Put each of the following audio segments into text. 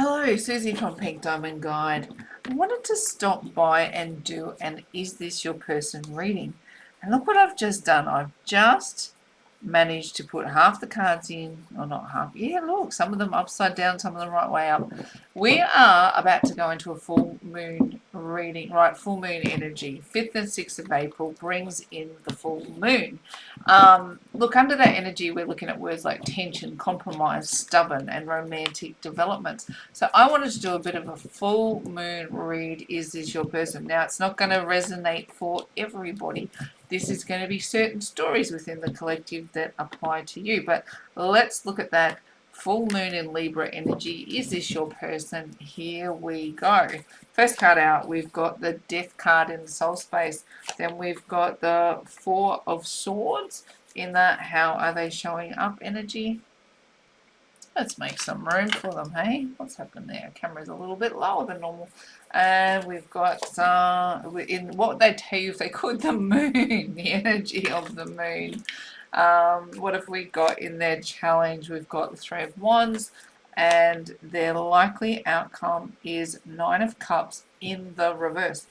Hello, Susie from Pink Diamond Guide. I wanted to stop by and do an Is This Your Person reading. And look what I've just done. I've just managed to put half the cards in, or not half, yeah, look, some of them upside down, some of them right way up. We are about to go into a full moon reading, right? Full moon energy. 5th and 6th of April brings in the full moon. Look, under that energy, we're looking at words like tension, compromise, stubborn, and romantic developments. So I wanted to do a bit of a full moon read. Is this your person? Now, it's not going to resonate for everybody. This is going to be certain stories within the collective that apply to you. But let's look at that full moon in Libra energy. Is this your person? Here we go. First card out, we've got the Death card in the soul space. Then we've got the Four of Swords in that. How are they showing up energy? Let's make some room for them, hey? What's happened there? Camera's a little bit lower than normal. And we've got, in what they tell you if they could, the moon, the energy of the moon. What have we got in their challenge? We've got the Three of Wands, and their likely outcome is Nine of Cups in the reverse.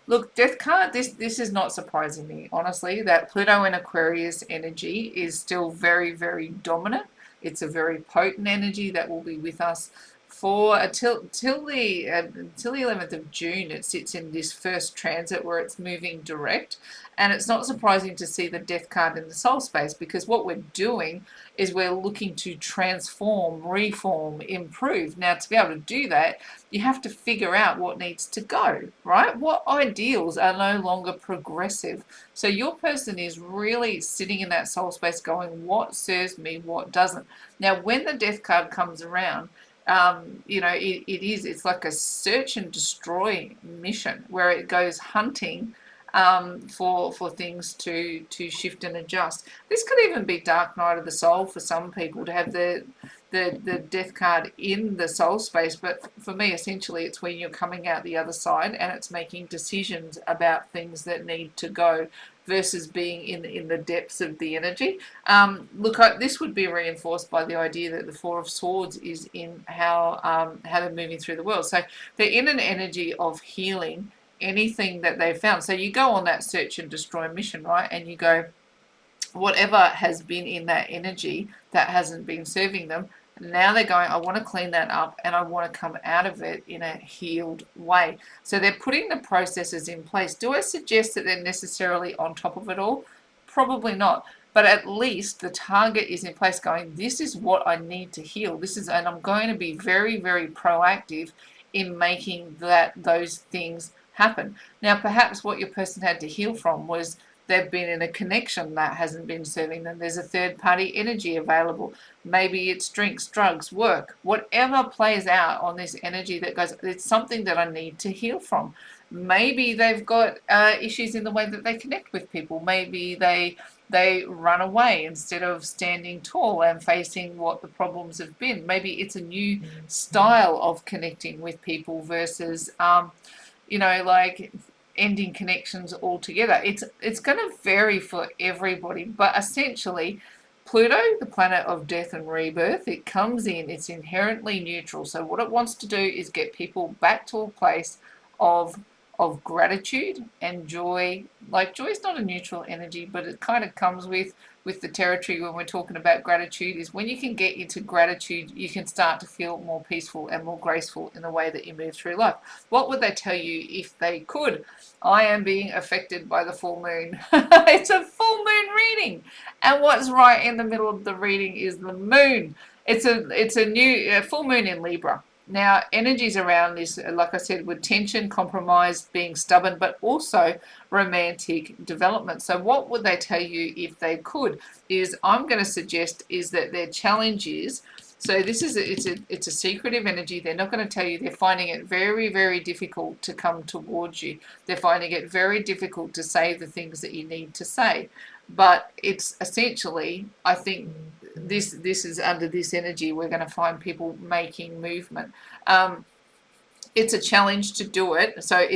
Look, Death card, this is not surprising me, honestly, that Pluto in Aquarius energy is still very, very dominant. It's a very potent energy that will be with us for until the 11th of June. It sits in this first transit where it's moving direct, and it's not surprising to see the Death card in the soul space, because what we're doing is we're looking to transform, reform, improve. Now, to be able to do that, you have to figure out what needs to go, right? What ideals are no longer progressive? So your person is really sitting in that soul space going, what serves me, what doesn't? Now, when the Death card comes around, it's like a search and destroy mission where it goes hunting for things to shift and adjust. This could even be Dark Night of the Soul for some people, to have the Death card in the soul space. But for me, essentially, it's when you're coming out the other side and it's making decisions about things that need to go versus being in the depths of the energy. This would be reinforced by the idea that the Four of Swords is in how they're moving through the world. So they're in an energy of healing anything that they've found. So you go on that search and destroy mission, right? And you go, whatever has been in that energy that hasn't been serving them, now they're going, I want to clean that up and I want to come out of it in a healed way. So they're putting the processes in place. Do I suggest that they're necessarily on top of it all? Probably not. But at least the target is in place, going, this is what I need to heal. And I'm going to be very, very proactive in making those things happen. Now, perhaps what your person had to heal from was they've been in a connection that hasn't been serving them. There's a third party energy available. Maybe it's drinks, drugs, work, whatever plays out on this energy that goes, it's something that I need to heal from. Maybe they've got issues in the way that they connect with people. Maybe they run away instead of standing tall and facing what the problems have been. Maybe it's a new style of connecting with people versus like ending connections altogether. It's going to vary for everybody, but essentially Pluto, the planet of death and rebirth, it comes in, it's inherently neutral. So what it wants to do is get people back to a place of gratitude and joy. Like, joy is not a neutral energy, but it kind of comes with the territory when we're talking about gratitude. Is when you can get into gratitude, you can start to feel more peaceful and more graceful in the way that you move through life. What would they tell you if they could? I am being affected by the full moon. It's a full moon reading, and what's right in the middle of the reading is the moon. It's a new full moon in Libra. Now, energies around this, like I said, with tension, compromise, being stubborn, but also romantic development. So what would they tell you if they could? Is I'm going to suggest is that their challenge is, so it's a secretive energy. They're not going to tell you. They're finding it very, very difficult to come towards you. They're finding it very difficult to say the things that you need to say. But it's essentially, I think, this is under this energy, we're going to find people making movement. It's a challenge to do it. So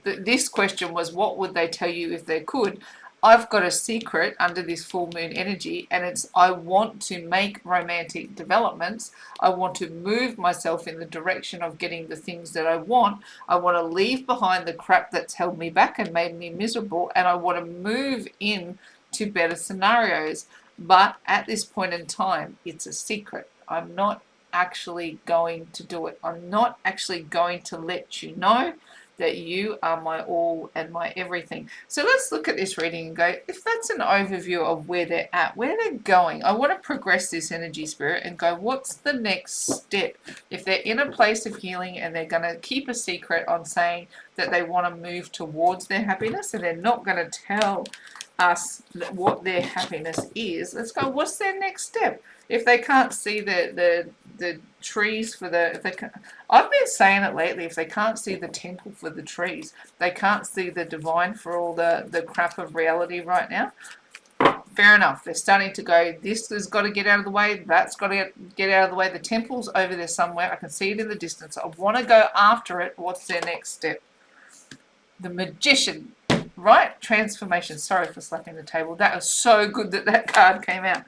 this question was, what would they tell you if they could? I've got a secret under this full moon energy, and it's I want to make romantic developments. I want to move myself in the direction of getting the things that I want. I want to leave behind the crap that's held me back and made me miserable, and I want to move in to better scenarios. But at this point in time, it's a secret. I'm not actually going to do it. I'm not actually going to let you know that you are my all and my everything. So let's look at this reading and go, if that's an overview of where they're at, where they're going, I want to progress this energy, spirit, and go, what's the next step? If they're in a place of healing and they're going to keep a secret on saying that they want to move towards their happiness and they're not going to tell us what their happiness is, let's go, what's their next step? If they can't see the trees for the, if they can, I've been saying it lately, if they can't see the temple for the trees, they can't see the divine for all the crap of reality right now. Fair enough. They're starting to go, this has got to get out of the way, that's got to get out of the way. The temple's over there somewhere. I can see it in the distance. I want to go after it. What's their next step? The Magician. Right? Transformation. Sorry for slapping the table. That was so good that card came out.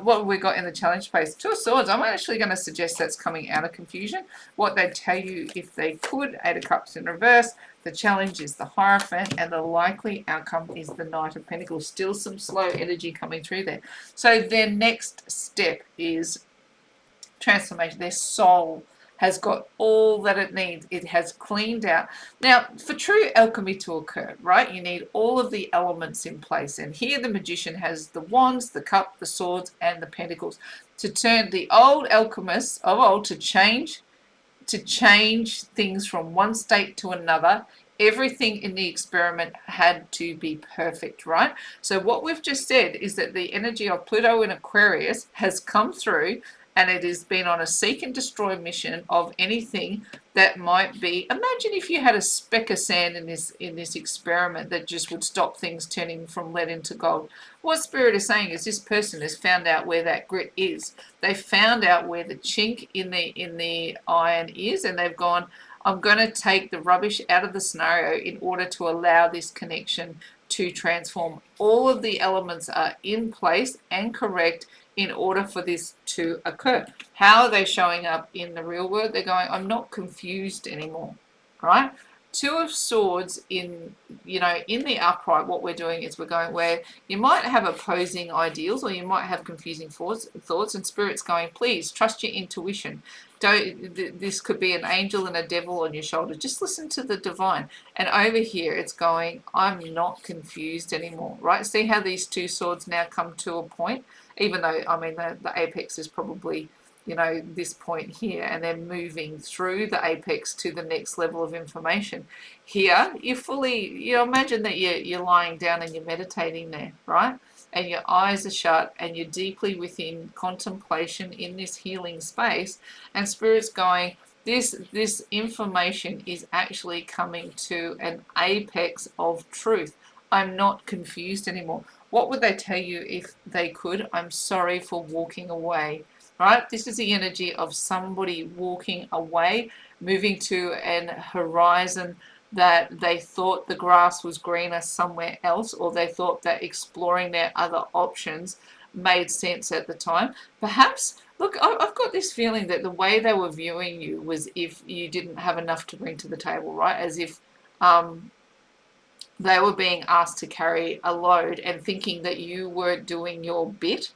What have we got in the challenge space? Two of Swords. I'm actually going to suggest that's coming out of confusion. What they'd tell you if they could. Eight of Cups in reverse. The challenge is the Hierophant, and the likely outcome is the Knight of Pentacles. Still some slow energy coming through there. So their next step is transformation. Their soul has got all that it needs. It has cleaned out. Now, for true alchemy to occur, right, you need all of the elements in place. And here the Magician has the wands, the cup, the swords, and the pentacles. To turn the old alchemists of old to change things from one state to another. Everything in the experiment had to be perfect, right? So what we've just said is that the energy of Pluto in Aquarius has come through, and it has been on a seek and destroy mission of anything that might be. Imagine if you had a speck of sand in this experiment that just would stop things turning from lead into gold. What Spirit is saying is this person has found out where that grit is. They found out where the chink in the iron is, and they've gone, I'm going to take the rubbish out of the scenario in order to allow this connection to transform. All of the elements are in place and correct in order for this to occur. How are they showing up in the real world? They're going, I'm not confused anymore, right? Two of Swords in the upright, what we're doing is we're going where you might have opposing ideals or you might have confusing thoughts, and Spirit's going, please trust your intuition. This could be an angel and a devil on your shoulder. Just listen to the divine. And over here it's going, I'm not confused anymore, right? See how these two swords now come to a point, even though, I mean, the apex is probably, this point here, and they're moving through the apex to the next level of information. Here, you imagine that you're lying down and you're meditating there, right? And your eyes are shut and you're deeply within contemplation in this healing space, and Spirit's going, this information is actually coming to an apex of truth. I'm not confused anymore. What would they tell you if they could? I'm sorry for walking away. Right? This is the energy of somebody walking away, moving to an horizon that they thought the grass was greener somewhere else, or they thought that exploring their other options made sense at the time. Perhaps, look, I've got this feeling that the way they were viewing you was if you didn't have enough to bring to the table, right? As if they were being asked to carry a load and thinking that you were doing your bit.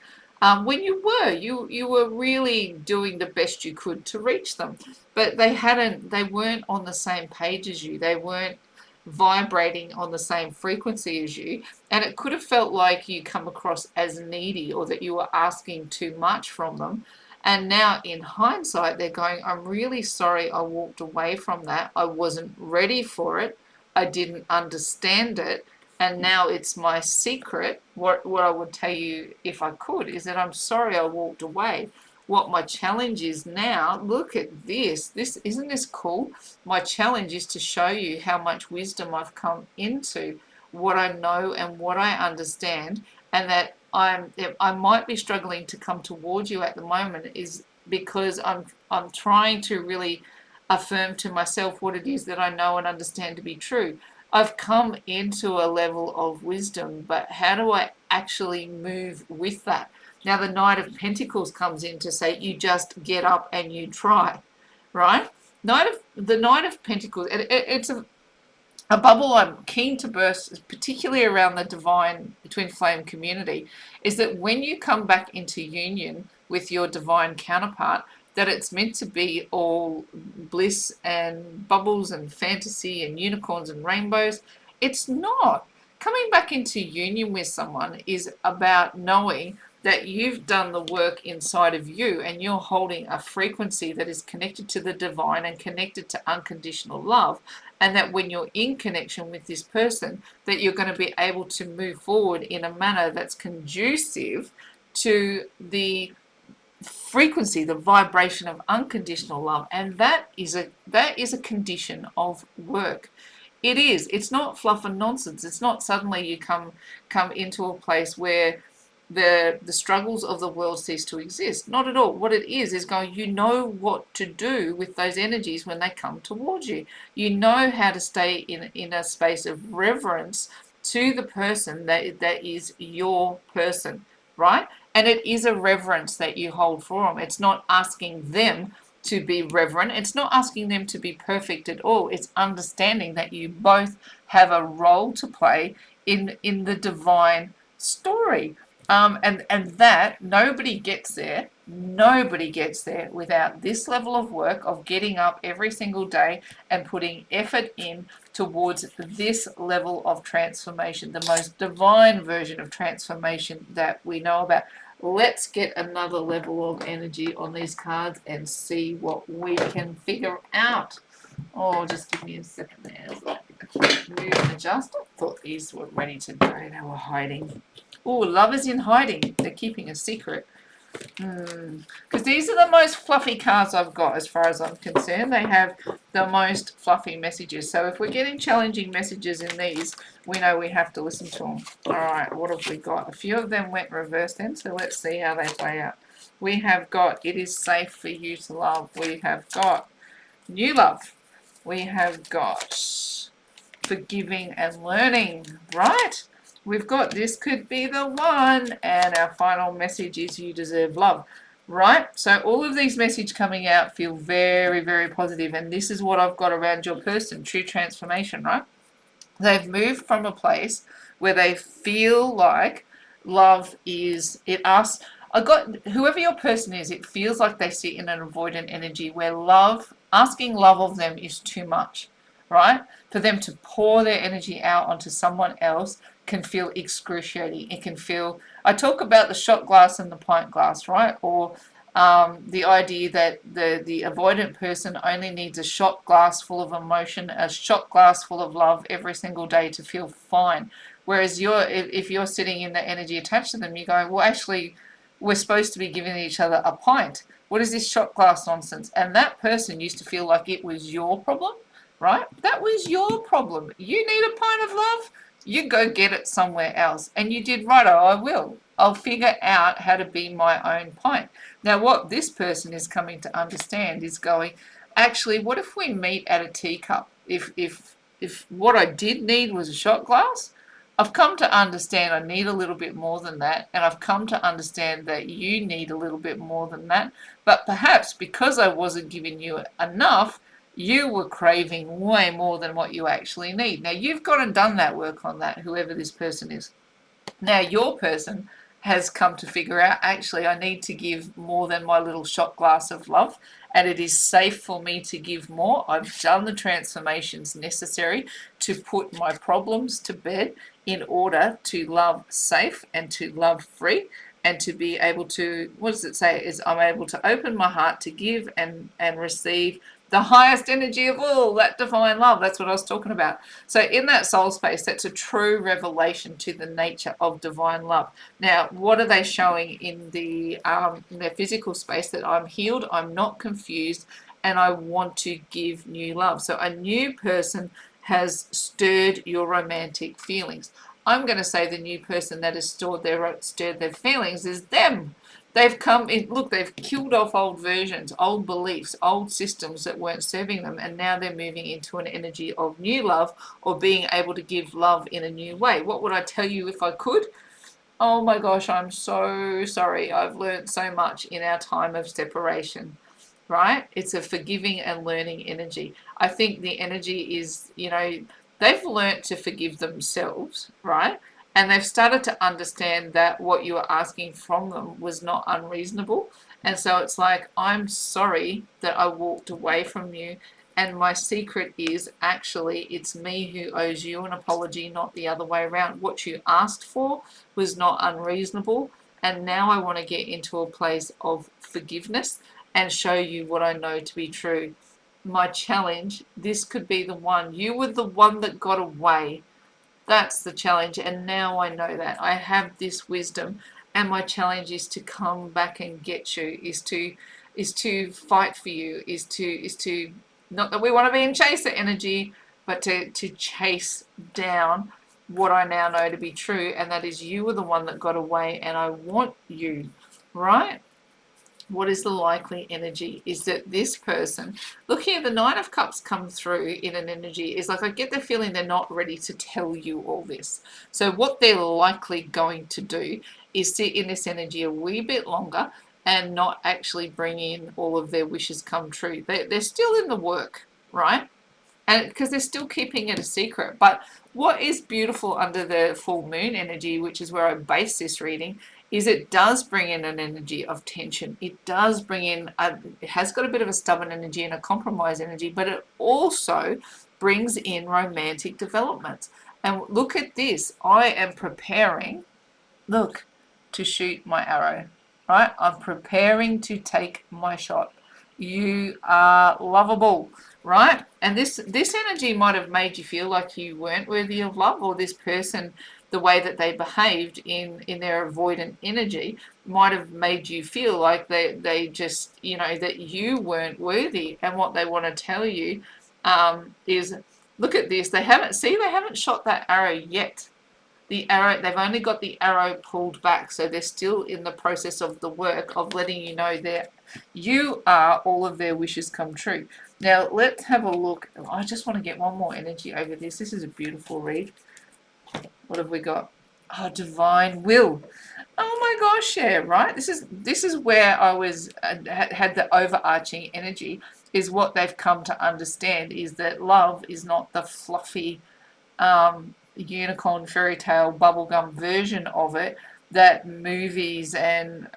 When you were really doing the best you could to reach them, but they weren't on the same page as you. They weren't vibrating on the same frequency as you, and it could have felt like you come across as needy or that you were asking too much from them. And now in hindsight, they're going, I'm really sorry I walked away from that. I wasn't ready for it. I didn't understand it. And now it's my secret. What I would tell you if I could is that I'm sorry I walked away. What my challenge is now, look at this. Isn't this cool? My challenge is to show you how much wisdom I've come into, what I know and what I understand, and that I might be struggling to come towards you at the moment is because I'm trying to really affirm to myself what it is that I know and understand to be true. I've come into a level of wisdom, but how do I actually move with that? Now, the Knight of Pentacles comes in to say you just get up and you try, right? The Knight of Pentacles, it's a bubble I'm keen to burst, particularly around the divine twin flame community, is that when you come back into union with your divine counterpart, that it's meant to be all bliss and bubbles and fantasy and unicorns and rainbows. It's not. Coming back into union with someone is about knowing that you've done the work inside of you and you're holding a frequency that is connected to the divine and connected to unconditional love, and that when you're in connection with this person, that you're going to be able to move forward in a manner that's conducive to the frequency, the vibration of unconditional love. And that is a condition of work. It is. It's not fluff and nonsense. It's not suddenly you come into a place where the struggles of the world cease to exist. Not at all. What it is going, you know what to do with those energies when they come towards you. You know how to stay in a space of reverence to the person that is your person, right? And it is a reverence that you hold for them. It's not asking them to be reverent. It's not asking them to be perfect at all. It's understanding that you both have a role to play in the divine story. And that nobody gets there. Nobody gets there without this level of work of getting up every single day and putting effort in towards this level of transformation, the most divine version of transformation that we know about. Let's get another level of energy on these cards and see what we can figure out. Oh, just give me a second there. Move and adjust. I thought these were ready to go. They were hiding. Oh, love is in hiding. They're keeping a secret. Because these are the most fluffy cards I've got as far as I'm concerned. They have the most fluffy messages. So if we're getting challenging messages in these, we know we have to listen to them. All right, what have we got? A few of them went reverse then, so let's see how they play out. We have got, it is safe for you to love. We have got new love. We have got forgiving and learning, right? We've got this could be the one, and our final message is you deserve love, right? So all of these messages coming out feel very, very positive, and this is what I've got around your person, true transformation, right? They've moved from a place where they feel like love is, it asks, whoever your person is, it feels like they sit in an avoidant energy where asking love of them is too much, right? For them to pour their energy out onto someone else can feel excruciating. It can feel, I talk about the shot glass and the pint glass, right? Or the idea that the avoidant person only needs a shot glass full of emotion, a shot glass full of love every single day to feel fine. Whereas if you're sitting in the energy attached to them, you go, well, actually, we're supposed to be giving each other a pint. What is this shot glass nonsense? And that person used to feel like it was your problem, right? That was your problem. You need a pint of love? You go get it somewhere else. And you did right. Oh, I will. I'll figure out how to be my own pint. Now, what this person is coming to understand is going, actually, what if we meet at a teacup? If what I did need was a shot glass, I've come to understand I need a little bit more than that, and I've come to understand that you need a little bit more than that. But perhaps because I wasn't giving you enough, you were craving way more than what you actually need. Now, you've gone and done that work on that, whoever this person is. Now, your person has come to figure out, actually, I need to give more than my little shot glass of love, and it is safe for me to give more. I've done the transformations necessary to put my problems to bed in order to love safe and to love free, and to be able to, what does it say, is I'm able to open my heart to give and receive the highest energy of all, that divine love. That's what I was talking about. So in that soul space, that's a true revelation to the nature of divine love. Now, what are they showing in their physical space? That I'm healed, I'm not confused, and I want to give new love. So a new person has stirred your romantic feelings. I'm going to say the new person that has stirred their feelings is them. They've come in, look, they've killed off old versions, old beliefs, old systems that weren't serving them, and now they're moving into an energy of new love or being able to give love in a new way. What would I tell you if I could? Oh my gosh, I'm so sorry. I've learned so much in our time of separation, right? It's a forgiving and learning energy. I think the energy is, they've learned to forgive themselves, right? And they've started to understand that what you were asking from them was not unreasonable. And so it's like, I'm sorry that I walked away from you. And my secret is actually it's me who owes you an apology, not the other way around. What you asked for was not unreasonable. And now I want to get into a place of forgiveness and show you what I know to be true. My challenge, this could be the one. You were the one that got away. That's the challenge. And now I know that. I have this wisdom. And my challenge is to come back and get you, is to fight for you, is to not that we want to be in chaser energy, but to chase down what I now know to be true, and that is you were the one that got away, and I want you, right? What is the likely energy is that this person, look here, the Nine of Cups come through in an energy, is like I get the feeling they're not ready to tell you all this. So what they're likely going to do is sit in this energy a wee bit longer and not actually bring in all of their wishes come true. They're still in the work, right? And because they're still keeping it a secret. But what is beautiful under the full moon energy, which is where I base this reading, is it does bring in an energy of tension. It does bring in, it has got a bit of a stubborn energy and a compromise energy, but it also brings in romantic developments. And look at this. I am preparing, look, to shoot my arrow, right? I'm preparing to take my shot. You are lovable, right? And this energy might have made you feel like you weren't worthy of love, or this person, the way that they behaved in their avoidant energy might have made you feel like they just, that you weren't worthy. And what they want to tell you is, look at this. They haven't shot that arrow yet. The arrow, they've only got the arrow pulled back, so they're still in the process of the work of letting you know that you are all of their wishes come true. Now let's have a look. I just want to get one more energy over this. This is a beautiful read. What have we got? Oh, divine will. Oh my gosh, yeah, right. This is where I was had the overarching energy, is what they've come to understand is that love is not the fluffy unicorn fairy tale bubblegum version of it that movies and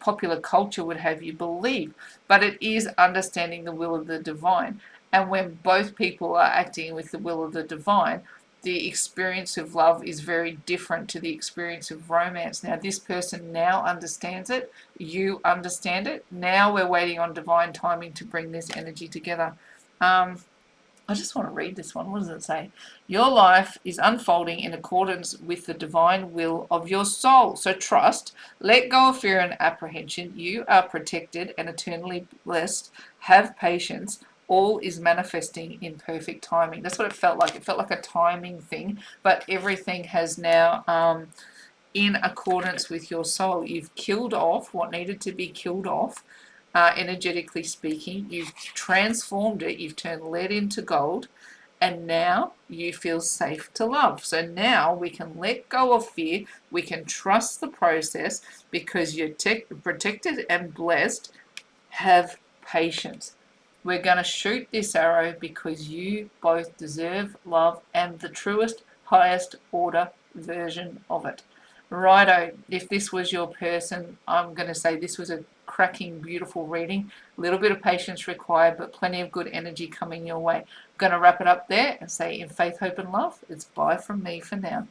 popular culture would have you believe, but it is understanding the will of the divine. And when both people are acting with the will of the divine, the experience of love is very different to the experience of romance. Now this person now understands it, you understand it, now we're waiting on divine timing to bring this energy together. I just want to read this one. What does it say? Your life is unfolding in accordance with the divine will of your soul. So trust, let go of fear and apprehension. You are protected and eternally blessed. Have patience. All is manifesting in perfect timing. That's what it felt like. It felt like a timing thing, but everything has now in accordance with your soul. You've killed off what needed to be killed off. Energetically speaking, you've transformed it, you've turned lead into gold, and now you feel safe to love. So now we can let go of fear, we can trust the process because you're protected and blessed. Have patience. We're going to shoot this arrow because you both deserve love and the truest, highest order version of it. Righto, if this was your person, I'm going to say this was a cracking, beautiful reading. A little bit of patience required, but plenty of good energy coming your way. I'm going to wrap it up there and say in faith, hope, and love, it's bye from me for now.